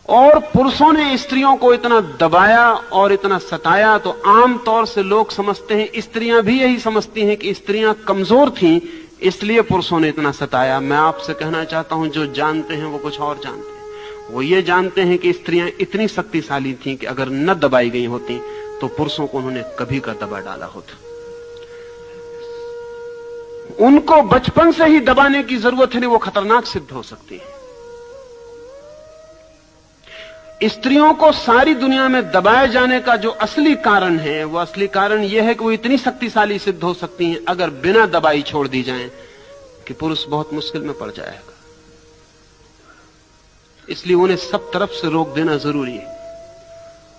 और पुरुषों ने स्त्रियों को इतना दबाया और इतना सताया, तो आमतौर से लोग समझते हैं, स्त्रियां भी यही समझती हैं कि स्त्रियां कमजोर थीं, इसलिए पुरुषों ने इतना सताया। मैं आपसे कहना चाहता हूं, जो जानते हैं वो कुछ और जानते हैं। वो ये जानते हैं कि स्त्रियां इतनी शक्तिशाली थीं कि अगर न दबाई गई होती तो पुरुषों को उन्होंने कभी का दबा डाला होता। उनको बचपन से ही दबाने की जरूरत है, नहीं वो खतरनाक सिद्ध हो सकती है। स्त्रियों को सारी दुनिया में दबाए जाने का जो असली कारण है, वो असली कारण यह है कि वो इतनी शक्तिशाली सिद्ध हो सकती हैं अगर बिना दबाई छोड़ दी जाएं कि पुरुष बहुत मुश्किल में पड़ जाएगा। इसलिए उन्हें सब तरफ से रोक देना जरूरी है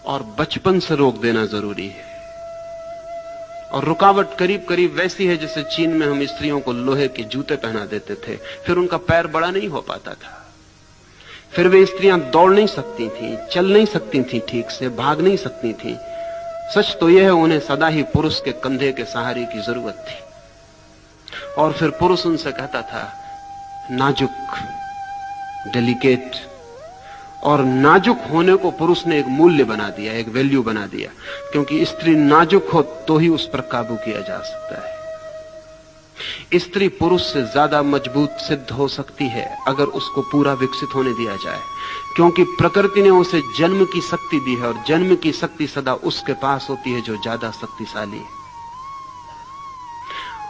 और बचपन से रोक देना जरूरी है। और रुकावट करीब करीब वैसी है जैसे चीन में हम स्त्रियों को लोहे के जूते पहना देते थे, फिर उनका पैर बड़ा नहीं हो पाता था, फिर वे स्त्रियां दौड़ नहीं सकती थीं, चल नहीं सकती थीं, ठीक से भाग नहीं सकती थीं। सच तो यह है, उन्हें सदा ही पुरुष के कंधे के सहारे की जरूरत थी। और फिर पुरुष उनसे कहता था नाजुक, डेलिकेट, और नाजुक होने को पुरुष ने एक मूल्य बना दिया, एक वैल्यू बना दिया, क्योंकि स्त्री नाजुक हो तो ही उस पर काबू किया जा सकता है। स्त्री पुरुष से ज्यादा मजबूत सिद्ध हो सकती है अगर उसको पूरा विकसित होने दिया जाए, क्योंकि प्रकृति ने उसे जन्म की शक्ति दी है और जन्म की शक्ति सदा उसके पास होती है जो ज्यादा शक्तिशाली है।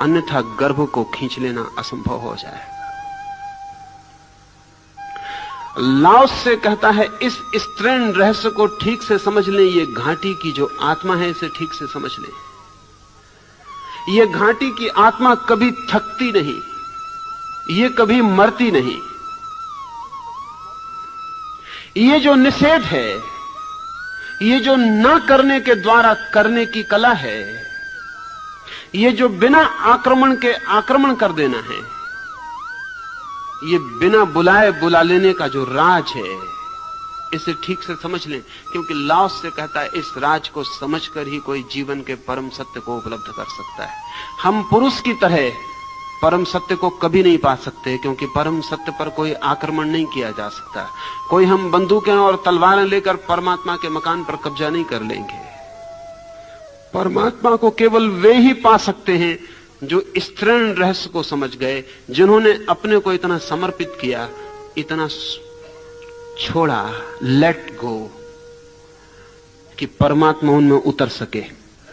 अन्यथा गर्भ को खींच लेना असंभव हो जाए। लाओस से कहता है, इस स्त्रीण रहस्य को ठीक से समझ लें, ये घाटी की जो आत्मा है इसे ठीक से समझ लें। ये घाटी की आत्मा कभी थकती नहीं, ये कभी मरती नहीं। ये जो निषेध है, ये जो ना करने के द्वारा करने की कला है, ये जो बिना आक्रमण के आक्रमण कर देना है, ये बिना बुलाए बुला लेने का जो राज है, इसे ठीक से समझ लें। क्योंकि लाओस से कहता है, इस राज को समझकर ही कोई जीवन के परम सत्य को उपलब्ध कर सकता है। हम पुरुष की तरह परम सत्य को कभी नहीं पा सकते, क्योंकि परम सत्य पर कोई आक्रमण नहीं किया जा सकता। कोई हम बंदूकें और तलवारें लेकर परमात्मा के मकान पर कब्जा नहीं कर लेंगे। परमात्मा को केवल वे ही पा सकते हैं जो स्त्रीण रहस्य को समझ गए, जिन्होंने अपने को इतना समर्पित किया, इतना छोड़ा, लेट गो, कि परमात्मा उनमें उतर सके।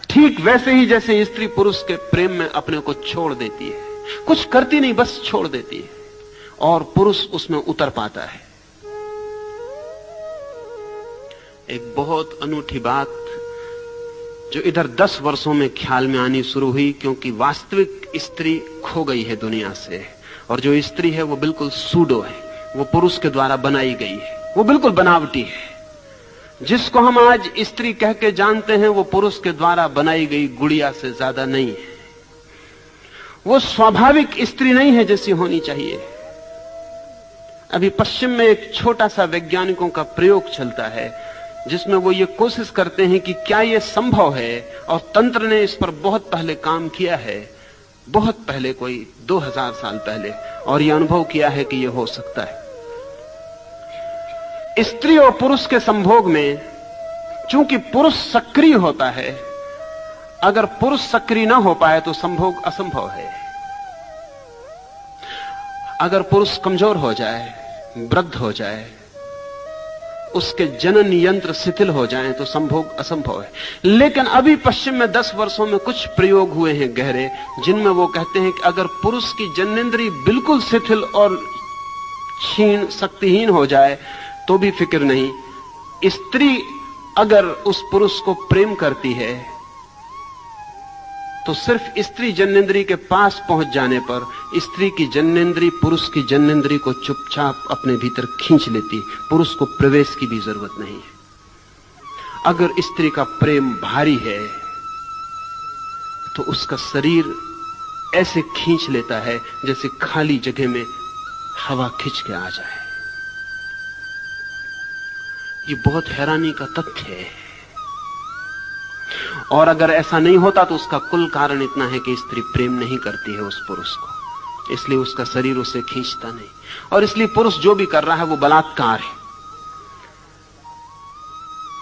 ठीक वैसे ही जैसे स्त्री पुरुष के प्रेम में अपने को छोड़ देती है, कुछ करती नहीं, बस छोड़ देती है, और पुरुष उसमें उतर पाता है। एक बहुत अनूठी बात जो इधर 10 वर्षों में ख्याल में आनी शुरू हुई, क्योंकि वास्तविक स्त्री खो गई है दुनिया से, और जो स्त्री है वो बिल्कुल सूडो है, वो पुरुष के द्वारा बनाई गई है, वो बिल्कुल बनावटी है। जिसको हम आज स्त्री कह के जानते हैं, वो पुरुष के द्वारा बनाई गई गुड़िया से ज्यादा नहीं है। वो स्वाभाविक स्त्री नहीं है जैसी होनी चाहिए। अभी पश्चिम में एक छोटा सा वैज्ञानिकों का प्रयोग चलता है, जिसमें वो ये कोशिश करते हैं कि क्या ये संभव है, और तंत्र ने इस पर बहुत पहले काम किया है, बहुत पहले, कोई 2000 साल पहले, और ये अनुभव किया है कि ये हो सकता है। स्त्री और पुरुष के संभोग में चूंकि पुरुष सक्रिय होता है, अगर पुरुष सक्रिय ना हो पाए तो संभोग असंभव है। अगर पुरुष कमजोर हो जाए, वृद्ध हो जाए, उसके जनन यंत्र शिथिल हो जाएं, तो संभोग असंभव है। लेकिन अभी पश्चिम में 10 वर्षों में कुछ प्रयोग हुए हैं गहरे, जिनमें वो कहते हैं कि अगर पुरुष की जननेंद्रिय बिल्कुल शिथिल और क्षीण, शक्तिहीन हो जाए तो भी फिक्र नहीं। स्त्री अगर उस पुरुष को प्रेम करती है तो सिर्फ स्त्री जननेंद्रिय के पास पहुंच जाने पर स्त्री की जननेंद्रिय पुरुष की जननेंद्रिय को चुपचाप अपने भीतर खींच लेती, पुरुष को प्रवेश की भी जरूरत नहीं है। अगर स्त्री का प्रेम भारी है तो उसका शरीर ऐसे खींच लेता है जैसे खाली जगह में हवा खींच के आ जाए। ये बहुत हैरानी का तथ्य है। और अगर ऐसा नहीं होता तो उसका कुल कारण इतना है कि स्त्री प्रेम नहीं करती है उस पुरुष को, इसलिए उसका शरीर उसे खींचता नहीं, और इसलिए पुरुष जो भी कर रहा है वो बलात्कार है।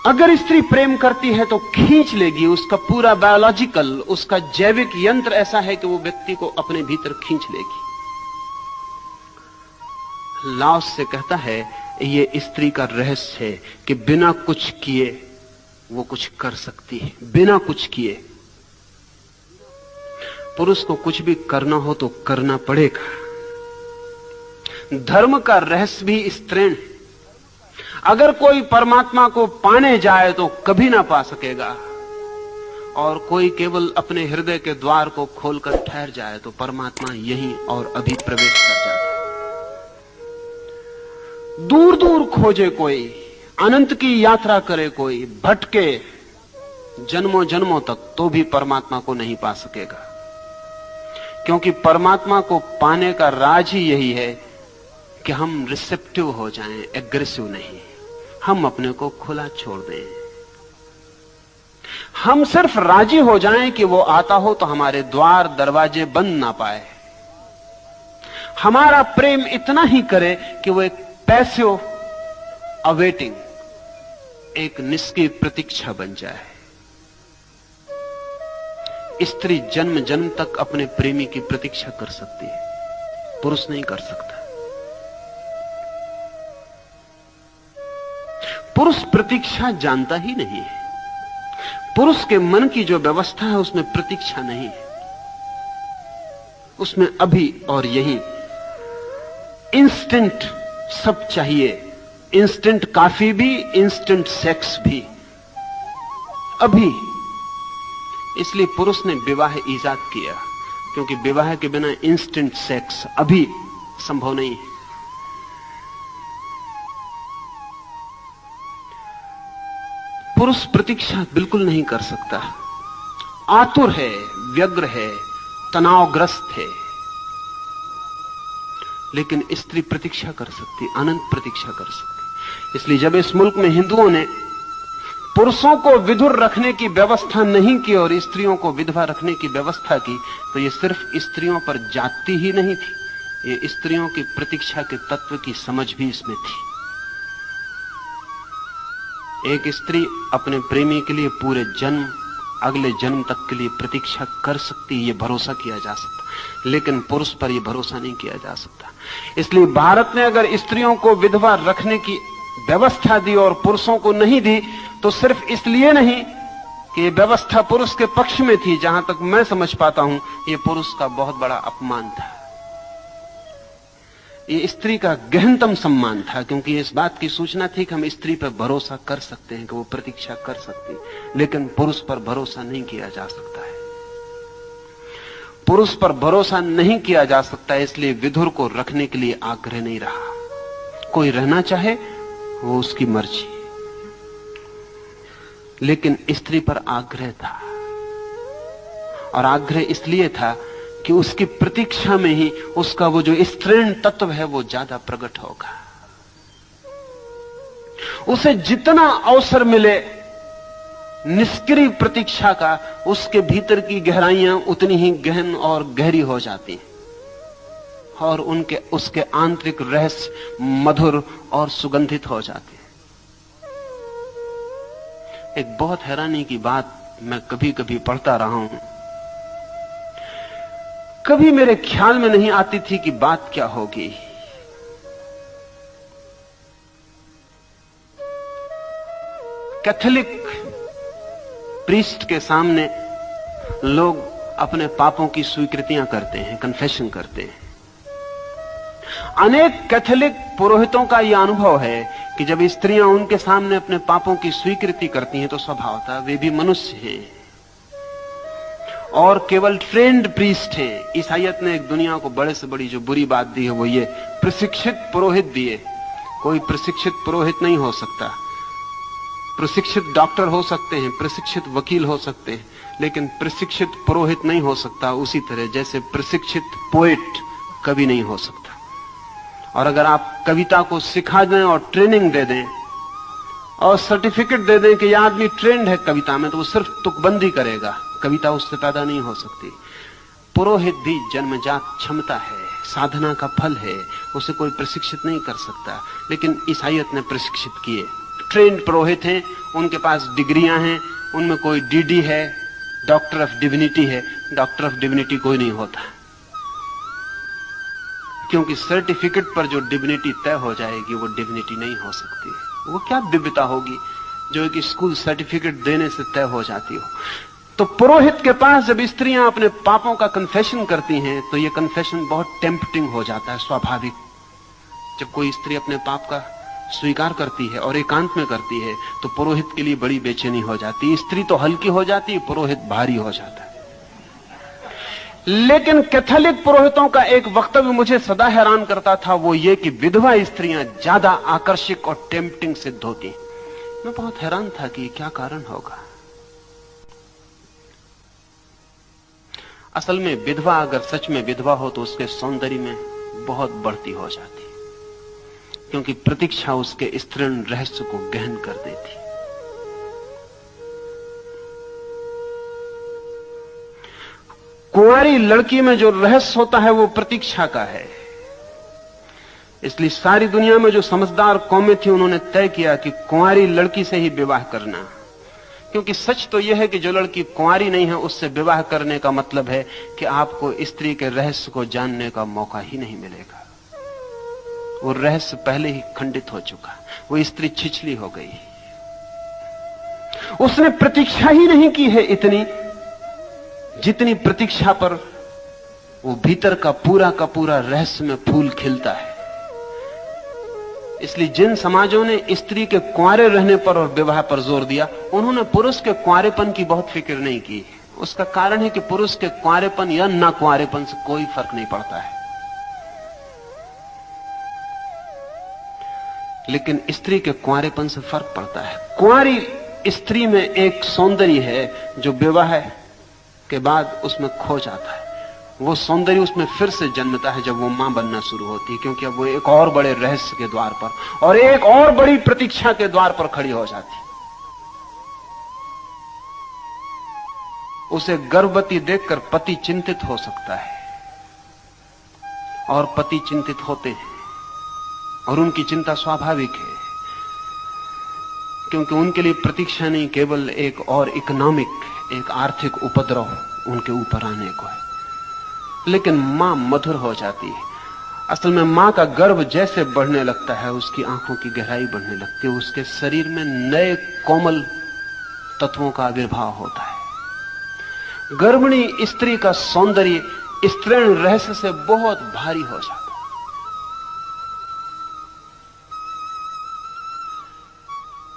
अगर स्त्री प्रेम करती है तो खींच लेगी। उसका पूरा बायोलॉजिकल, उसका जैविक यंत्र ऐसा है कि वो व्यक्ति को अपने भीतर खींच लेगी। लाओस से कहता है ये स्त्री का रहस्य है कि बिना कुछ किए वो कुछ कर सकती है, बिना कुछ किए। पुरुष को कुछ भी करना हो तो करना पड़ेगा। धर्म का रहस्य भी स्त्रीण। अगर कोई परमात्मा को पाने जाए तो कभी ना पा सकेगा, और कोई केवल अपने हृदय के द्वार को खोलकर ठहर जाए तो परमात्मा यहीं और अभी प्रवेश कर जाता है। दूर दूर खोजे कोई, अनंत की यात्रा करे कोई, भटके जन्मों जन्मों तक, तो भी परमात्मा को नहीं पा सकेगा। क्योंकि परमात्मा को पाने का राज ही यही है कि हम रिसेप्टिव हो जाएं, एग्रेसिव नहीं। हम अपने को खुला छोड़ दें। हम सिर्फ राजी हो जाएं कि वो आता हो तो हमारे द्वार दरवाजे बंद ना पाए। हमारा प्रेम इतना ही करे कि वो एक पैसिव अवेटिंग, एक निष्क्रिय प्रतीक्षा बन जाए। स्त्री जन्म जन्म तक अपने प्रेमी की प्रतीक्षा कर सकती है, पुरुष नहीं कर सकता। पुरुष प्रतीक्षा जानता ही नहीं है। पुरुष के मन की जो व्यवस्था है उसमें प्रतीक्षा नहीं है, उसमें अभी और यही इंस्टेंट सब चाहिए। इंस्टेंट काफी भी, इंस्टेंट सेक्स भी, अभी। इसलिए पुरुष ने विवाह ईजाद किया, क्योंकि विवाह के बिना इंस्टेंट सेक्स अभी संभव नहीं है। पुरुष प्रतीक्षा बिल्कुल नहीं कर सकता, आतुर है, व्यग्र है, तनावग्रस्त है। लेकिन स्त्री प्रतीक्षा कर सकती, अनंत प्रतीक्षा कर सकती। इसलिए जब इस मुल्क में हिंदुओं ने पुरुषों को विधुर रखने की व्यवस्था नहीं की और स्त्रियों को विधवा रखने की व्यवस्था की, तो ये सिर्फ स्त्रियों पर जाति ही नहीं थी, ये स्त्रियों की प्रतीक्षा के तत्व की समझ भी इसमें थी। एक स्त्री अपने प्रेमी के लिए पूरे जन्म, अगले जन्म तक के लिए प्रतीक्षा कर सकती, ये भरोसा किया जा सकता, लेकिन पुरुष पर यह भरोसा नहीं किया जा सकता। इसलिए भारत ने अगर स्त्रियों को विधवा रखने की व्यवस्था दी और पुरुषों को नहीं दी, तो सिर्फ इसलिए नहीं कि यह व्यवस्था पुरुष के पक्ष में थी। जहां तक मैं समझ पाता हूं, यह पुरुष का बहुत बड़ा अपमान था, ये स्त्री का गहनतम सम्मान था, क्योंकि इस बात की सूचना थी कि हम स्त्री पर भरोसा कर सकते हैं कि वो प्रतीक्षा कर सकती, लेकिन पुरुष पर भरोसा नहीं किया जा सकता है। पुरुष पर भरोसा नहीं किया जा सकता, इसलिए विधुर को रखने के लिए आग्रह नहीं रहा। कोई रहना चाहे वो उसकी मर्जी, लेकिन स्त्री पर आग्रह था, और आग्रह इसलिए था कि उसकी प्रतीक्षा में ही उसका वो जो स्त्रीण तत्व है वो ज्यादा प्रकट होगा। उसे जितना अवसर मिले निष्क्रिय प्रतीक्षा का, उसके भीतर की गहराइयां उतनी ही गहन और गहरी हो जाती हैं, और उसके आंतरिक रहस्य मधुर और सुगंधित हो जाते हैं। एक बहुत हैरानी की बात मैं कभी कभी पढ़ता रहा हूं, कभी मेरे ख्याल में नहीं आती थी कि बात क्या होगी। कैथोलिक प्रीस्ट के सामने लोग अपने पापों की स्वीकृतियां करते हैं, कन्फेशन करते हैं। अनेक कैथोलिक पुरोहितों का यह अनुभव है कि जब स्त्रियां उनके सामने अपने पापों की स्वीकृति करती हैं तो स्वभावतः वे भी मनुष्य हैं और केवल ट्रेंड प्रीस्ट हैं। ईसाइयत ने एक दुनिया को बड़े से बड़ी जो बुरी बात दी है वो ये प्रशिक्षित पुरोहित दिए। कोई प्रशिक्षित पुरोहित नहीं हो सकता। प्रशिक्षित डॉक्टर हो सकते हैं, प्रशिक्षित वकील हो सकते हैं, लेकिन प्रशिक्षित पुरोहित नहीं हो सकता। उसी तरह जैसे प्रशिक्षित पोएट कभी नहीं हो सकता। और अगर आप कविता को सिखा दें और ट्रेनिंग दे दें और सर्टिफिकेट दे दें कि यह आदमी ट्रेंड है कविता में, तो वो सिर्फ तुकबंदी करेगा, कविता उससे पैदा नहीं हो सकती। पुरोहित भी जन्मजात क्षमता है, साधना का फल है, उसे कोई प्रशिक्षित नहीं कर सकता। लेकिन ईसाइयत ने प्रशिक्षित किए ट्रेंड पुरोहित हैं, उनके पास डिग्रियां हैं, उनमें कोई डीडी है, डॉक्टर ऑफ डिविनिटी है। डॉक्टर ऑफ डिविनिटी कोई नहीं होता, क्योंकि सर्टिफिकेट पर जो डिविनिटी तय हो जाएगी वो डिविनिटी नहीं हो सकती। वो क्या दिव्यता होगी जो एक स्कूल सर्टिफिकेट देने से तय हो जाती हो। तो पुरोहित के पास जब स्त्रियां अपने पापों का कन्फेशन करती हैं तो ये कन्फेशन बहुत टेम्पटिंग हो जाता है, स्वाभाविक। जब कोई स्त्री अपने पाप का स्वीकार करती है और एकांत में करती है तो पुरोहित के लिए बड़ी बेचैनी हो जाती है। स्त्री तो हल्की हो जाती है, पुरोहित भारी हो जाता है। लेकिन कैथोलिक पुरोहितों का एक वक्तव्य मुझे सदा हैरान करता था, वो ये कि विधवा स्त्रियां ज्यादा आकर्षक और टेम्पटिंग सिद्ध होती। मैं बहुत हैरान था कि क्या कारण होगा। असल में विधवा अगर सच में विधवा हो तो उसके सौंदर्य में बहुत बढ़ती हो जाती, क्योंकि प्रतीक्षा उसके स्त्रीण रहस्य को गहन कर देती। कुंवारी लड़की में जो रहस्य होता है वो प्रतीक्षा का है। इसलिए सारी दुनिया में जो समझदार कौमें थी उन्होंने तय किया कि कुंवारी लड़की से ही विवाह करना, क्योंकि सच तो यह है कि जो लड़की कुंवारी नहीं है उससे विवाह करने का मतलब है कि आपको स्त्री के रहस्य को जानने का मौका ही नहीं मिलेगा। वो रहस्य पहले ही खंडित हो चुका, वो स्त्री छिछली हो गई। उसने प्रतीक्षा ही नहीं की है इतनी जितनी प्रतीक्षा पर वो भीतर का पूरा रहस्य में फूल खिलता है। इसलिए जिन समाजों ने स्त्री के कुंवारे रहने पर और विवाह पर जोर दिया, उन्होंने पुरुष के कुंवारेपन की बहुत फिक्र नहीं की। उसका कारण है कि पुरुष के कुंवारेपन या ना कुंवारेपन से कोई फर्क नहीं पड़ता है, लेकिन स्त्री के कुंवारेपन से फर्क पड़ता है। कुंवारी स्त्री में एक सौंदर्य है जो विवाह के बाद उसमें खो जाता है। वो सौंदर्य उसमें फिर से जन्मता है जब वो मां बनना शुरू होती है, क्योंकि अब वो एक और बड़े रहस्य के द्वार पर और एक और बड़ी प्रतीक्षा के द्वार पर खड़ी हो जाती। उसे गर्भवती देखकर पति चिंतित हो सकता है, और पति चिंतित होते हैं, और उनकी चिंता स्वाभाविक है, क्योंकि उनके लिए प्रतीक्षा नहीं केवल एक और इकोनॉमिक, एक आर्थिक उपद्रव उनके ऊपर आने को है। लेकिन मां मधुर हो जाती है। असल में मां का गर्भ जैसे बढ़ने लगता है उसकी आंखों की गहराई बढ़ने लगती है, उसके शरीर में नए कोमल तत्वों का आविर्भाव होता है। गर्भिणी स्त्री का सौंदर्य स्त्रीण रहस्य से बहुत भारी हो जाता है।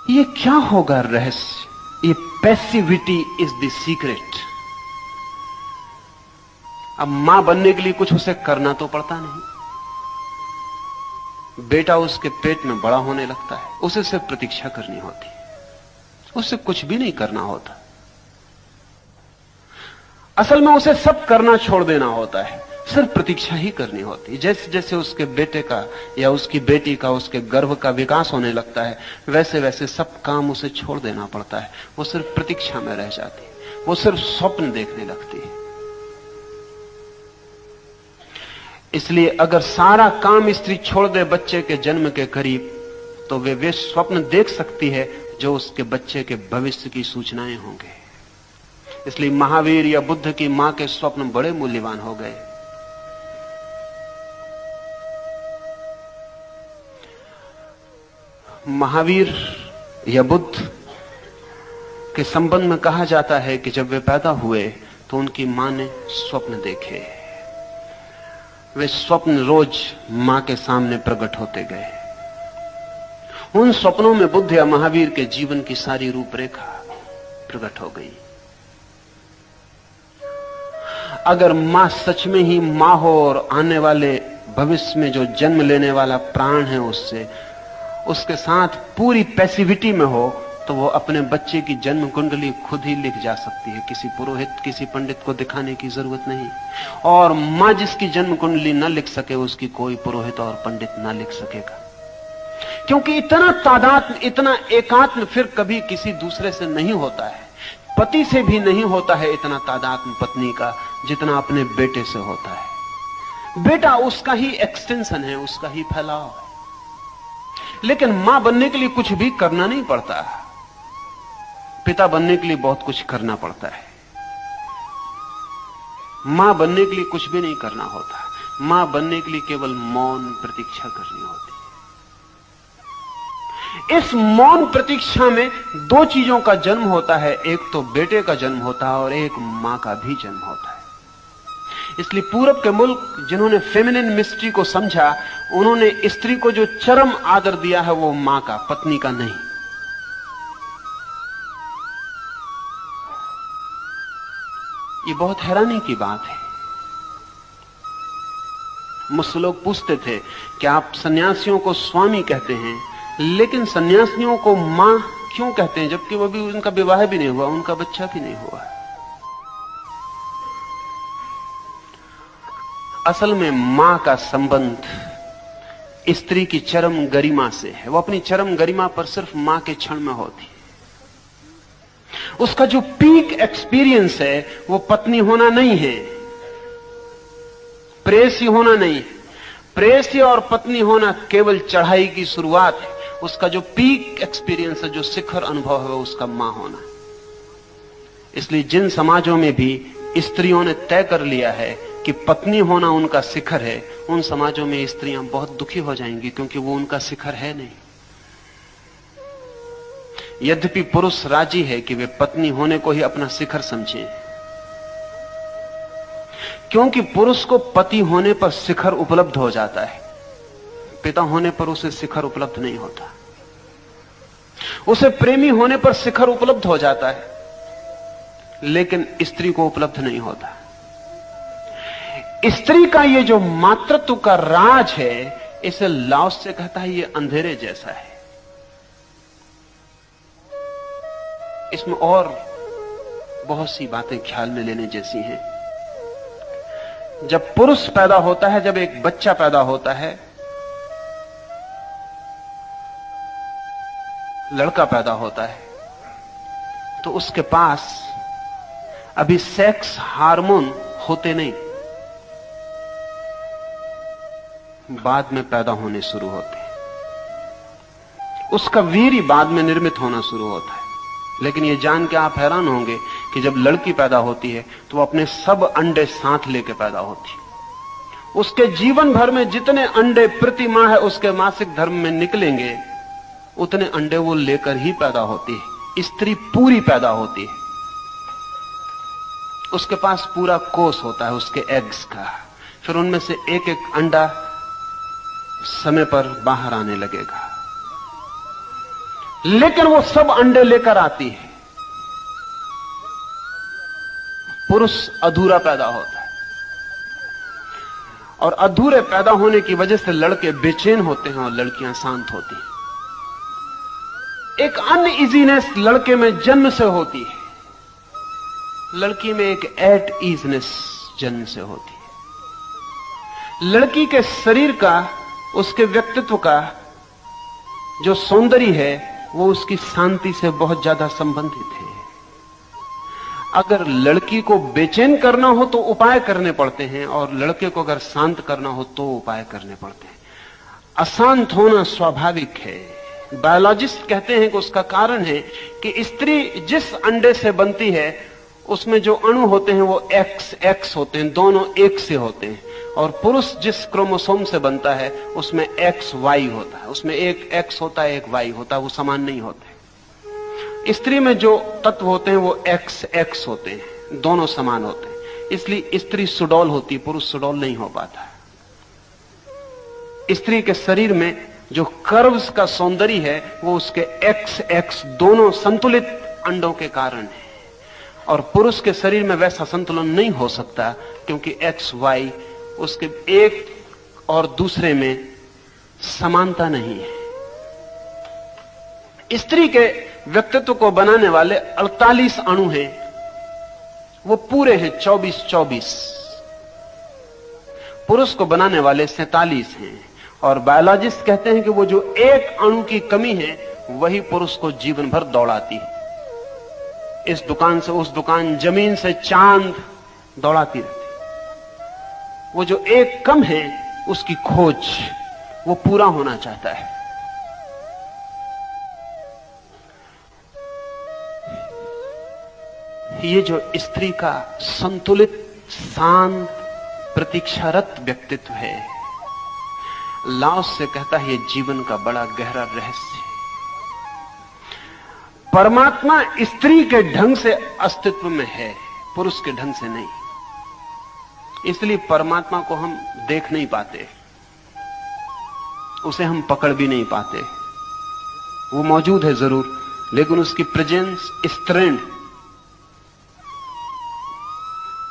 ये क्या होगा रहस्य? ये पैसिविटी इज द सीक्रेट। अब मां बनने के लिए कुछ उसे करना तो पड़ता नहीं। बेटा उसके पेट में बड़ा होने लगता है, उसे सिर्फ प्रतीक्षा करनी होती, उसे कुछ भी नहीं करना होता। असल में उसे सब करना छोड़ देना होता है, सिर्फ प्रतीक्षा ही करनी होती है। जैसे जैसे उसके बेटे का या उसकी बेटी का, उसके गर्भ का विकास होने लगता है, वैसे वैसे सब काम उसे छोड़ देना पड़ता है। वो सिर्फ प्रतीक्षा में रह जाती है, वो सिर्फ स्वप्न देखने लगती है। इसलिए अगर सारा काम स्त्री छोड़ दे बच्चे के जन्म के करीब, तो वे स्वप्न देख सकती है जो उसके बच्चे के भविष्य की सूचनाएं होंगे। इसलिए महावीर या बुद्ध की मां के स्वप्न बड़े मूल्यवान हो गए। महावीर या बुद्ध के संबंध में कहा जाता है कि जब वे पैदा हुए तो उनकी मां ने स्वप्न देखे। वे स्वप्न रोज मां के सामने प्रकट होते गए। उन स्वप्नों में बुद्ध या महावीर के जीवन की सारी रूपरेखा प्रकट हो गई। अगर मां सच में ही मां हो और आने वाले भविष्य में जो जन्म लेने वाला प्राण है उसके साथ पूरी पैसिविटी में हो, तो वो अपने बच्चे की जन्म कुंडली खुद ही लिख जा सकती है। किसी पुरोहित, किसी पंडित को दिखाने की जरूरत नहीं। और मां जिसकी जन्म कुंडली ना लिख सके, उसकी कोई पुरोहित और पंडित ना लिख सकेगा, क्योंकि इतना तादात्म्य, इतना एकात्म फिर कभी किसी दूसरे से नहीं होता है। पति से भी नहीं होता है इतना तादात्म्य पत्नी का जितना अपने बेटे से होता है। बेटा उसका ही एक्सटेंशन है, उसका ही फैलाव है। लेकिन मां बनने के लिए कुछ भी करना नहीं पड़ता। पिता बनने के लिए बहुत कुछ करना पड़ता है। मां बनने के लिए कुछ भी नहीं करना होता। मां बनने के लिए केवल मौन प्रतीक्षा करनी होती है। इस मौन प्रतीक्षा में दो चीजों का जन्म होता है, एक तो बेटे का जन्म होता है और एक मां का भी जन्म होता है। इसलिए पूरब के मुल्क जिन्होंने फेमिनिन मिस्ट्री को समझा, उन्होंने स्त्री को जो चरम आदर दिया है वो मां का, पत्नी का नहीं। ये बहुत हैरानी की बात है। मुझसे लोग पूछते थे कि आप सन्यासियों को स्वामी कहते हैं, लेकिन सन्यासियों को मां क्यों कहते हैं, जबकि वो भी उनका विवाह भी नहीं हुआ, उनका बच्चा भी नहीं हुआ। असल में मां का संबंध स्त्री की चरम गरिमा से है। वो अपनी चरम गरिमा पर सिर्फ मां के क्षण में होती है। उसका जो पीक एक्सपीरियंस है वो पत्नी होना नहीं है, प्रेयसी होना नहीं है। प्रेयसी और पत्नी होना केवल चढ़ाई की शुरुआत है। उसका जो पीक एक्सपीरियंस है, जो शिखर अनुभव है, उसका मां होना। इसलिए जिन समाजों में भी स्त्रियों ने तय कर लिया है कि पत्नी होना उनका शिखर है, उन समाजों में स्त्रियां बहुत दुखी हो जाएंगी, क्योंकि वो उनका शिखर है नहीं। यद्यपि पुरुष राजी है कि वे पत्नी होने को ही अपना शिखर समझें, क्योंकि पुरुष को पति होने पर शिखर उपलब्ध हो जाता है, पिता होने पर उसे शिखर उपलब्ध नहीं होता। उसे प्रेमी होने पर शिखर उपलब्ध हो जाता है, लेकिन स्त्री को उपलब्ध नहीं होता। स्त्री का ये जो मातृत्व का राज है, इसे लाओस से कहता है ये अंधेरे जैसा है। इसमें और बहुत सी बातें ख्याल में लेने जैसी हैं। जब पुरुष पैदा होता है, जब एक बच्चा पैदा होता है, लड़का पैदा होता है, तो उसके पास अभी सेक्स हार्मोन होते नहीं, बाद में पैदा होने शुरू होते हैं। उसका वीर्य बाद में निर्मित होना शुरू होता है। लेकिन यह जान के आप हैरान होंगे कि जब लड़की पैदा होती है तो वो अपने सब अंडे साथ लेके पैदा होती है। उसके जीवन भर में जितने अंडे प्रति माह उसके मासिक धर्म में निकलेंगे, उतने अंडे वो लेकर ही पैदा होती है। स्त्री पूरी पैदा होती है, उसके पास पूरा कोष होता है उसके एग्स का। फिर उनमें से एक एक अंडा समय पर बाहर आने लगेगा, लेकिन वो सब अंडे लेकर आती है। पुरुष अधूरा पैदा होता है, और अधूरे पैदा होने की वजह से लड़के बेचैन होते हैं और लड़कियां शांत होती हैं। एक अनइजीनेस लड़के में जन्म से होती है, लड़की में एक एट ईजनेस जन्म से होती है। लड़की के शरीर का, उसके व्यक्तित्व का जो सौंदर्य है, वो उसकी शांति से बहुत ज्यादा संबंधित है। अगर लड़की को बेचैन करना हो तो उपाय करने पड़ते हैं, और लड़के को अगर शांत करना हो तो उपाय करने पड़ते हैं। अशांत होना स्वाभाविक है। बायोलॉजिस्ट कहते हैं कि उसका कारण है कि स्त्री जिस अंडे से बनती है, उसमें जो अणु होते हैं वो एक्स होते हैं, दोनों एक से होते हैं। और पुरुष जिस क्रोमोसोम से बनता है उसमें XY होता है, उसमें एक X होता है, एक Y होता है, वो समान नहीं होते। स्त्री में जो तत्व होते हैं वो XX होते हैं, दोनों समान होते हैं। इसलिए स्त्री सुडौल होती है, पुरुष सुडौल नहीं हो पाता। स्त्री के शरीर में जो कर्व्स का सौंदर्य है वो उसके XX दोनों संतुलित अंडों के कारण है, और पुरुष के शरीर में वैसा संतुलन नहीं हो सकता, क्योंकि XY उसके एक और दूसरे में समानता नहीं है। स्त्री के व्यक्तित्व को बनाने वाले 48 अणु हैं, वो पूरे हैं 24-24। पुरुष को बनाने वाले 47 हैं, और बायोलॉजिस्ट कहते हैं कि वो जो एक अणु की कमी है वही पुरुष को जीवन भर दौड़ाती है। इस दुकान से उस दुकान, जमीन से चांद दौड़ाती रहती। वो जो एक कम है उसकी खोज वो पूरा होना चाहता है। ये जो स्त्री का संतुलित, शांत, प्रतीक्षारत व्यक्तित्व है, लाओस से कहता है ये जीवन का बड़ा गहरा रहस्य है। परमात्मा स्त्री के ढंग से अस्तित्व में है, पुरुष के ढंग से नहीं। इसलिए परमात्मा को हम देख नहीं पाते, उसे हम पकड़ भी नहीं पाते। वो मौजूद है जरूर, लेकिन उसकी प्रेजेंस स्त्रीण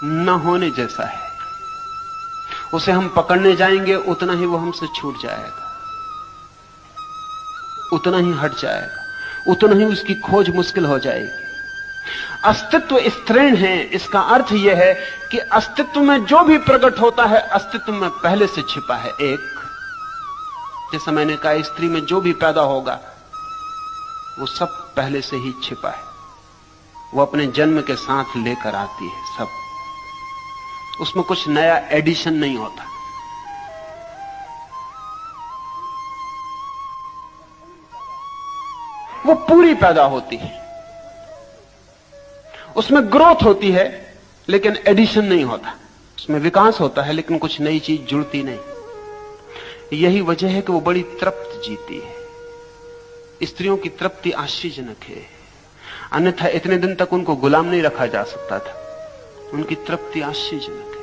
न होने जैसा है। उसे हम पकड़ने जाएंगे, उतना ही वो हमसे छूट जाएगा, उतना ही हट जाएगा, उतना ही उसकी खोज मुश्किल हो जाएगी। अस्तित्व स्त्रीण है। इसका अर्थ यह है कि अस्तित्व में जो भी प्रकट होता है, अस्तित्व में पहले से छिपा है। एक, जैसा मैंने कहा, स्त्री में जो भी पैदा होगा वो सब पहले से ही छिपा है। वो अपने जन्म के साथ लेकर आती है सब, उसमें कुछ नया एडिशन नहीं होता। वो पूरी पैदा होती है, उसमें ग्रोथ होती है लेकिन एडिशन नहीं होता। उसमें विकास होता है लेकिन कुछ नई चीज जुड़ती नहीं। यही वजह है कि वो बड़ी तृप्त जीती है। स्त्रियों की तृप्ति आश्चर्यजनक है, अन्यथा इतने दिन तक उनको गुलाम नहीं रखा जा सकता था। उनकी तृप्ति आश्चर्यजनक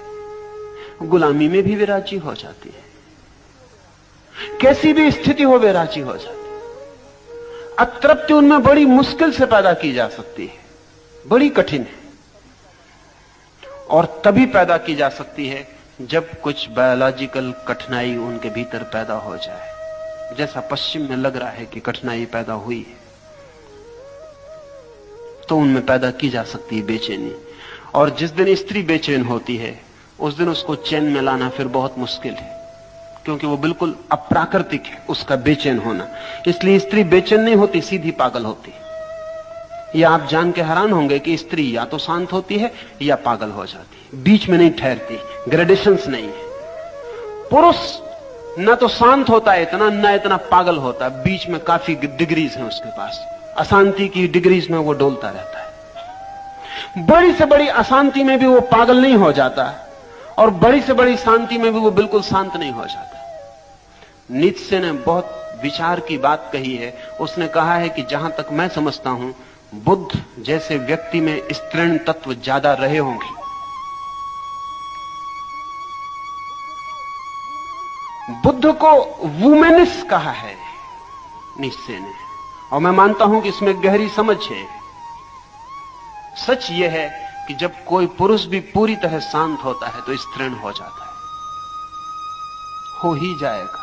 है। गुलामी में भी वे राजी हो जाती है, कैसी भी स्थिति हो वे राजी हो जाती है। अतृप्ति उनमें बड़ी मुश्किल से पैदा की जा सकती है, बड़ी कठिन है, और तभी पैदा की जा सकती है जब कुछ बायोलॉजिकल कठिनाई उनके भीतर पैदा हो जाए। जैसा पश्चिम में लग रहा है कि कठिनाई पैदा हुई है, तो उनमें पैदा की जा सकती है बेचैनी। और जिस दिन स्त्री बेचैन होती है, उस दिन उसको चैन में लाना फिर बहुत मुश्किल है, क्योंकि वो बिल्कुल अप्राकृतिक है उसका बेचैन होना। इसलिए स्त्री बेचैन नहीं होती, सीधी पागल होती। या आप जान के हैरान होंगे कि स्त्री या तो शांत होती है या पागल हो जाती है, बीच में नहीं ठहरती, ग्रेडेशंस नहीं है। पुरुष न तो शांत होता है इतना, न इतना पागल होता, बीच में काफी डिग्रीज हैं उसके पास। अशांति की डिग्रीज में वो डोलता रहता है। बड़ी से बड़ी अशांति में भी वो पागल नहीं हो जाता, और बड़ी से बड़ी शांति में भी वो बिल्कुल शांत नहीं हो जाता। नीत्शे ने बहुत विचार की बात कही है। उसने कहा है कि जहां तक मैं समझता हूं, बुद्ध जैसे व्यक्ति में स्त्रीण तत्व ज्यादा रहे होंगे। बुद्ध को वुमेनिस कहा है नीत्शे ने, और मैं मानता हूं कि इसमें गहरी समझ है। सच यह है कि जब कोई पुरुष भी पूरी तरह शांत होता है तो स्त्रीण हो जाता है, हो ही जाएगा,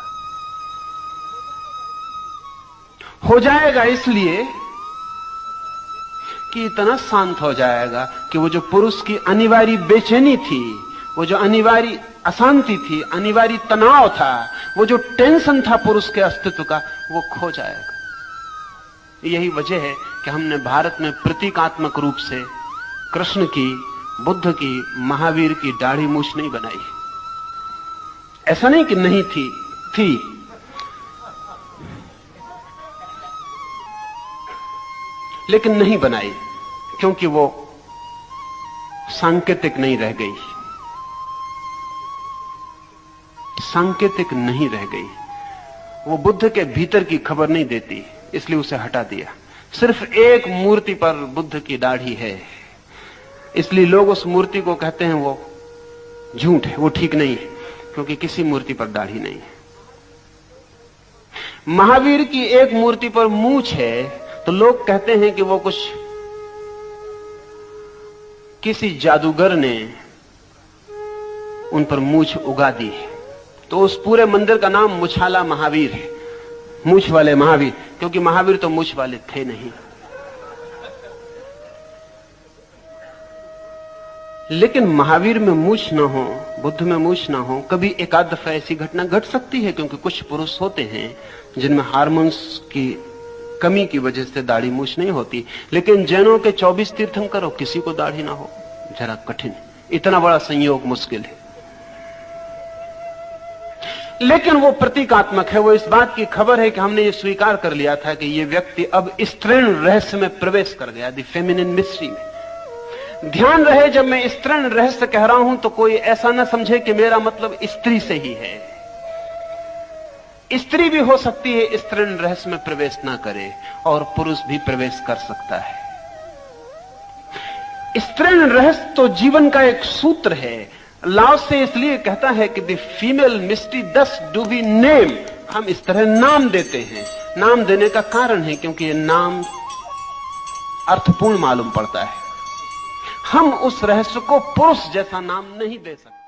हो जाएगा। इसलिए कि इतना शांत हो जाएगा कि वो जो पुरुष की अनिवार्य बेचैनी थी, वो जो अनिवार्य अशांति थी, अनिवार्य तनाव था, वो जो टेंशन था पुरुष के अस्तित्व का, वो खो जाएगा। यही वजह है कि हमने भारत में प्रतीकात्मक रूप से कृष्ण की, बुद्ध की, महावीर की दाढ़ी मूछ नहीं बनाई। ऐसा नहीं कि नहीं थी, लेकिन नहीं बनाई, क्योंकि वो सांकेतिक नहीं रह गई, सांकेतिक नहीं रह गई। वो बुद्ध के भीतर की खबर नहीं देती, इसलिए उसे हटा दिया। सिर्फ एक मूर्ति पर बुद्ध की दाढ़ी है, इसलिए लोग उस मूर्ति को कहते हैं वो झूठ है, वो ठीक नहीं है, क्योंकि किसी मूर्ति पर दाढ़ी नहीं है। महावीर की एक मूर्ति पर मूछ है, तो लोग कहते हैं कि वो कुछ किसी जादूगर ने उन पर मूछ उगा दी है। तो उस पूरे मंदिर का नाम मुछाला महावीर है, मूछ वाले महावीर, क्योंकि महावीर तो मूछ वाले थे नहीं। लेकिन महावीर में मूछ ना हो, बुद्ध में मूछ ना हो, कभी एक आध दफा ऐसी घटना घट सकती है, क्योंकि कुछ पुरुष होते हैं जिनमें हार्मोन्स की कमी की वजह से दाढ़ी मूछ नहीं होती। लेकिन जैनों के 24 तीर्थंकर हो, किसी को दाढ़ी ना हो, जरा कठिन, इतना बड़ा संयोग मुश्किल है। लेकिन वो प्रतीकात्मक है, वो इस बात की खबर है कि हमने ये स्वीकार कर लिया था कि ये व्यक्ति अब स्त्रीण रहस्य में प्रवेश कर गया, द फेमिनिन मिस्ट्री में। ध्यान रहे, जब मैं स्त्रीण रहस्य कह रहा हूं तो कोई ऐसा ना समझे कि मेरा मतलब स्त्री से ही है। स्त्री भी हो सकती है स्त्रीण रहस्य में प्रवेश ना करे, और पुरुष भी प्रवेश कर सकता है। स्त्रीण रहस्य तो जीवन का एक सूत्र है। लाओ से इसलिए कहता है कि द फीमेल मिस्ट्री दस डू वी नेम, हम इस तरह नाम देते हैं। नाम देने का कारण है क्योंकि ये नाम अर्थपूर्ण मालूम पड़ता है। हम उस रहस्य को पुरुष जैसा नाम नहीं दे सकते।